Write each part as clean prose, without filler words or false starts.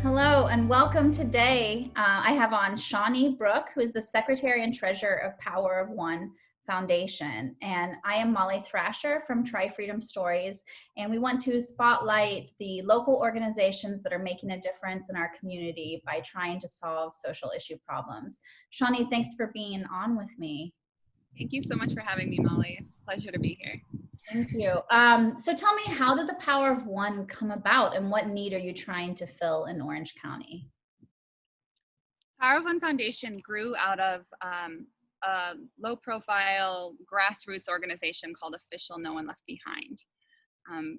Hello and welcome today. I have on Shawnee Brooke, who is the Secretary and Treasurer of Power of One Foundation. And I am Molly Thrasher from Tri-Freedom Stories. And we want to spotlight the local organizations that are making a difference in our community by trying to solve social issue problems. Shawnee, thanks for being on with me. Thank you so much for having me, Molly. It's a pleasure to be here. Thank you. So tell me, how did the Power of One come about and what need are you trying to fill in Orange County? Power of One Foundation grew out of a low-profile grassroots organization called Official No One Left Behind.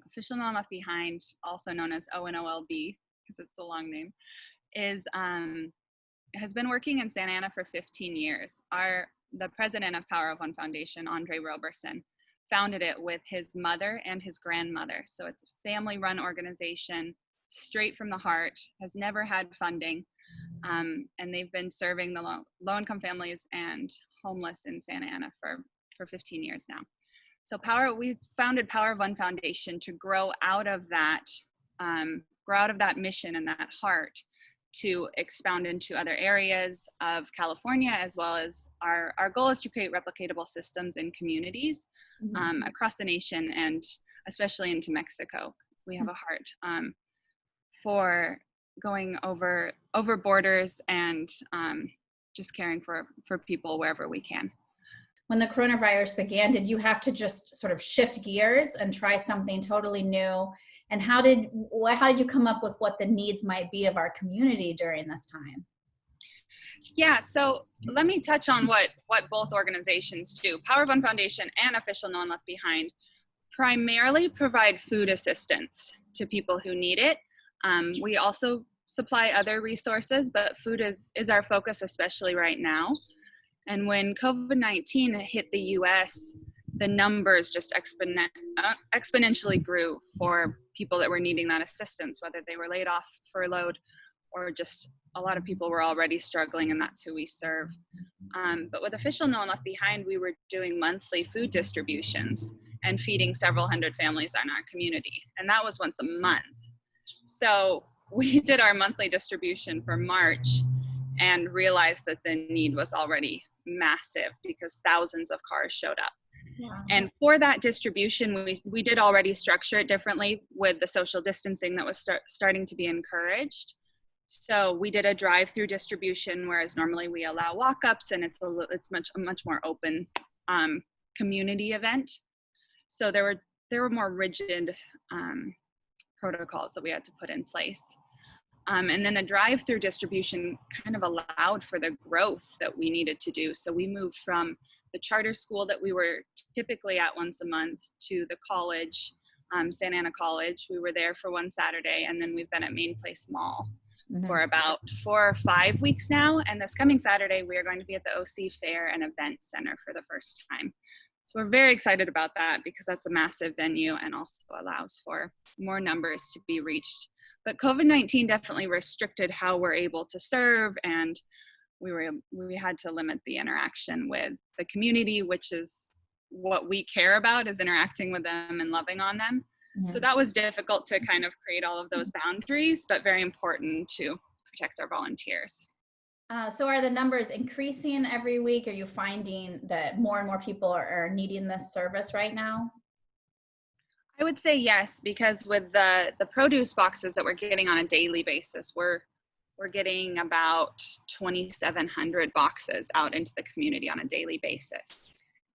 Official No One Left Behind, also known as ONOLB, because it's a long name, has been working in Santa Ana for 15 years. The president of Power of One Foundation, Andre Roberson, founded it with his mother and his grandmother. So it's a family-run organization, straight from the heart, has never had funding. And they've been serving the low-income families and homeless in Santa Ana for 15 years now. So we founded Power of One Foundation to grow out of that mission and that heart to expound into other areas of California, as well as our goal is to create replicatable systems in communities across the nation, and especially into Mexico. We have a heart for going over borders and just caring for people wherever we can. When the coronavirus began, did you have to just sort of shift gears and try something totally new? And how did you come up with what the needs might be of our community during this time? Yeah, so let me touch on what both organizations do. Power of One Foundation and Official No One Left Behind primarily provide food assistance to people who need it. We also supply other resources, but food is our focus, especially right now. And when COVID-19 hit the US, the numbers just exponentially grew for people that were needing that assistance, whether they were laid off, furloughed, or just a lot of people were already struggling, and that's who we serve. But with Official No One Left Behind, we were doing monthly food distributions and feeding several hundred families in our community. And that was once a month. So we did our monthly distribution for March and realized that the need was already massive because thousands of cars showed up. Yeah. And for that distribution, we did already structure it differently with the social distancing that was starting to be encouraged. So we did a drive-through distribution, whereas normally we allow walk-ups, and it's a much more open community event. So there were more rigid protocols that we had to put in place. And then the drive-through distribution kind of allowed for the growth that we needed to do. So we moved from the charter school that we were typically at once a month to the college, Santa Ana College. We were there for one Saturday, and then we've been at Main Place Mall for about 4 or 5 weeks now. And this coming Saturday, we are going to be at the OC Fair and Event Center for the first time. So we're very excited about that because that's a massive venue and also allows for more numbers to be reached. But COVID-19 definitely restricted how we're able to serve, and we had to limit the interaction with the community, which is what we care about, is interacting with them and loving on them. Mm-hmm. So that was difficult to kind of create all of those boundaries, but very important to protect our volunteers. So are the numbers increasing every week? Are you finding that more and more people are needing this service right now? I would say yes, because with the produce boxes that we're getting on a daily basis, we're getting about 2,700 boxes out into the community on a daily basis.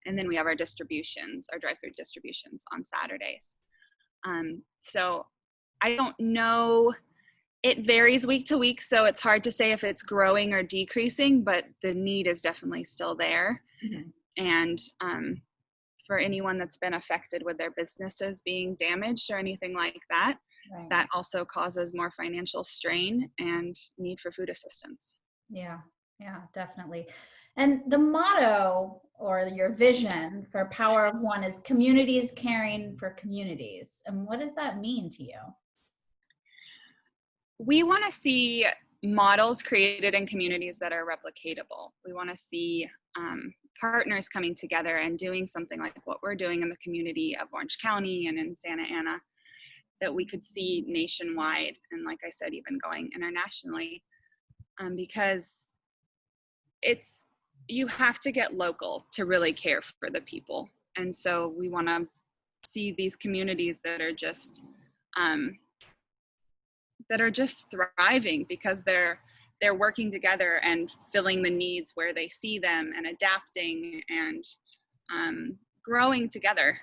And then we have our distributions, our drive-through distributions on Saturdays. So I don't know, it varies week to week, so it's hard to say if it's growing or decreasing, but the need is definitely still there. Mm-hmm. And for anyone that's been affected with their businesses being damaged or anything like that, right, that also causes more financial strain and need for food assistance. Yeah, definitely. And the motto or your vision for Power of One is communities caring for communities. And what does that mean to you? We want to see models created in communities that are replicatable. We want to see partners coming together and doing something like what we're doing in the community of Orange County and in Santa Ana that we could see nationwide, and like I said, even going internationally, because you have to get local to really care for the people. And so we want to see these communities that are just thriving because they're working together and filling the needs where they see them and adapting and growing together.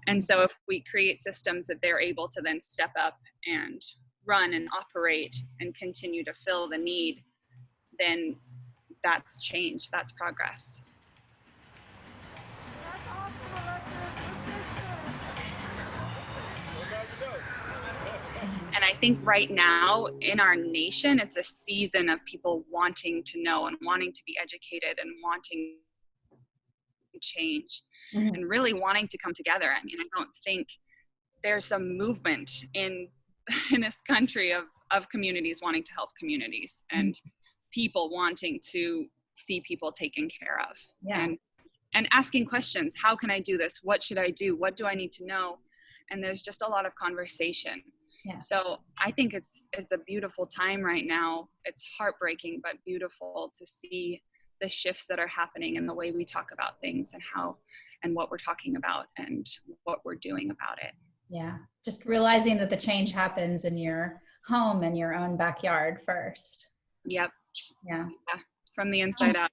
And so if we create systems that they're able to then step up and run and operate and continue to fill the need, then that's change, that's progress. And I think right now in our nation, it's a season of people wanting to know and wanting to be educated and wanting to change and really wanting to come together. I mean, I don't think there's a movement in this country of communities wanting to help communities and people wanting to see people taken care of. Yeah. And asking questions. How can I do this? What should I do? What do I need to know? And there's just a lot of conversation. Yeah. So I think it's a beautiful time right now. It's heartbreaking, but beautiful to see the shifts that are happening in the way we talk about things and what we're talking about and what we're doing about it. Yeah. Just realizing that the change happens in your home and your own backyard first. Yep. Yeah. From the inside out.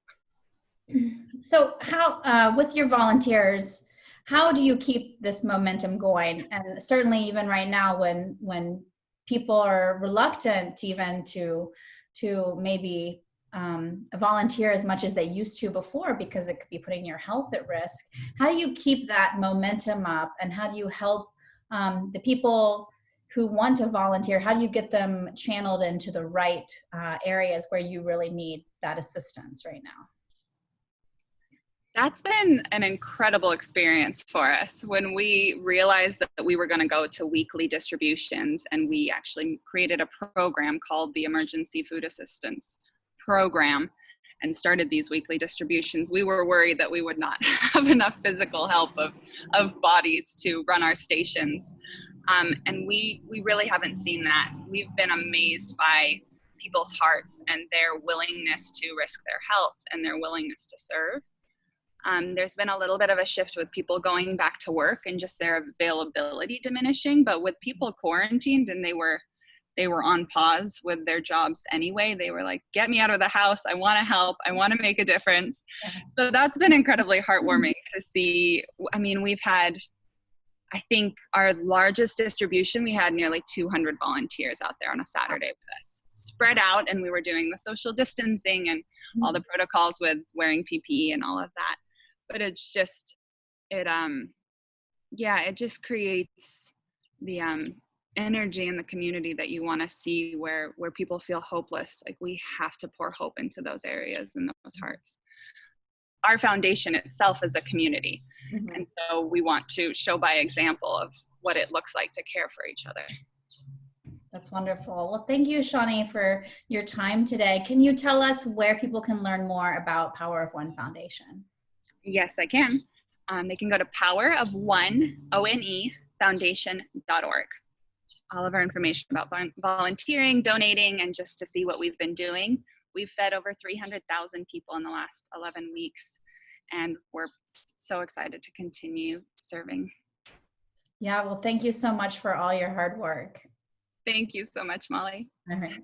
So how, with your volunteers, how do you keep this momentum going? And certainly even right now when people are reluctant even to maybe volunteer as much as they used to before because it could be putting your health at risk, how do you keep that momentum up, and how do you help the people who want to volunteer, how do you get them channeled into the right areas where you really need that assistance right now? That's been an incredible experience for us when we realized that we were going to go to weekly distributions, and we actually created a program called the Emergency Food Assistance Program and started these weekly distributions. We were worried that we would not have enough physical help of bodies to run our stations. And we really haven't seen that. We've been amazed by people's hearts and their willingness to risk their health and their willingness to serve. There's been a little bit of a shift with people going back to work and just their availability diminishing, but with people quarantined and they were on pause with their jobs anyway, they were like, get me out of the house. I want to help. I want to make a difference. So that's been incredibly heartwarming to see. I mean, we've had, I think our largest distribution, we had nearly 200 volunteers out there on a Saturday with us, spread out, and we were doing the social distancing and all the protocols with wearing PPE and all of that. But it's just, it just creates the energy in the community that you want to see where people feel hopeless. Like, we have to pour hope into those areas and those hearts. Our foundation itself is a community. And so we want to show by example of what it looks like to care for each other. That's wonderful. Well, thank you, Shawnee, for your time today. Can you tell us where people can learn more about Power of One Foundation? Yes, I can. They can go to powerofone.foundation.org. All of our information about volunteering, donating, and just to see what we've been doing. We've fed over 300,000 people in the last 11 weeks, and we're so excited to continue serving. Yeah, well, thank you so much for all your hard work. Thank you so much, Molly. All right.